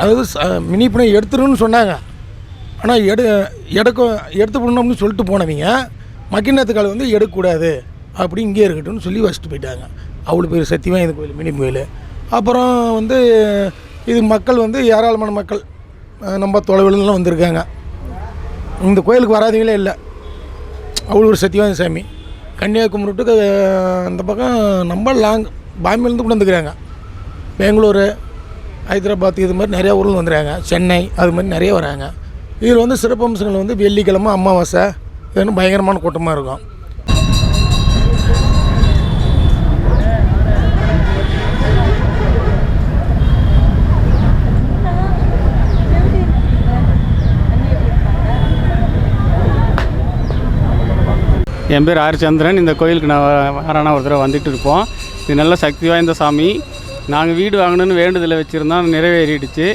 அதாவது மினி பண்ணை எடுத்துருன்னு சொன்னாங்க. ஆனால் எடுத்து போடணும்னு சொல்லிட்டு போனவங்க மக்கினத்துக்கால் வந்து எடுக்கக்கூடாது, அப்படி இங்கே இருக்கட்டும்னு சொல்லி வச்சுட்டு போயிட்டாங்க. அவ்வளோ பேர் சத்தியமாக இந்த கோயில் மினி கோயில். அப்புறம் வந்து இது மக்கள் வந்து ஏராளமான மக்கள் நம்ம தொலைவிலலாம் வந்திருக்காங்க. இந்த கோயிலுக்கு வராதவங்களே இல்லை. அவ்வளோ ஒரு சத்தியவாத சாமி. கன்னியாகுமரி டு அந்த பக்கம் நம்ம லாங் பாம்பேலேருந்து கூட வந்துக்கிறாங்க. பெங்களூரு, ஹைதராபாத் இது மாதிரி நிறையா ஊரில் வந்துடுறாங்க. சென்னை அது மாதிரி நிறைய வராங்க. இதில் வந்து சிறப்பம்சங்கள் வந்து வெள்ளிக்கிழமை அமாவாசை இது பயங்கரமான கூட்டமாக இருக்கும். என் பேர் ஆர் சந்திரன். இந்த கோயிலுக்கு நான் வாரானா ஒரு தடவை வந்துட்டு இருப்போம். இது நல்ல சக்தி வாய்ந்த சாமி. நாங்கள் வீடு வாங்கணுன்னு வேண்டுதலை வச்சுருந்தோம், நிறைவேறிடுச்சு.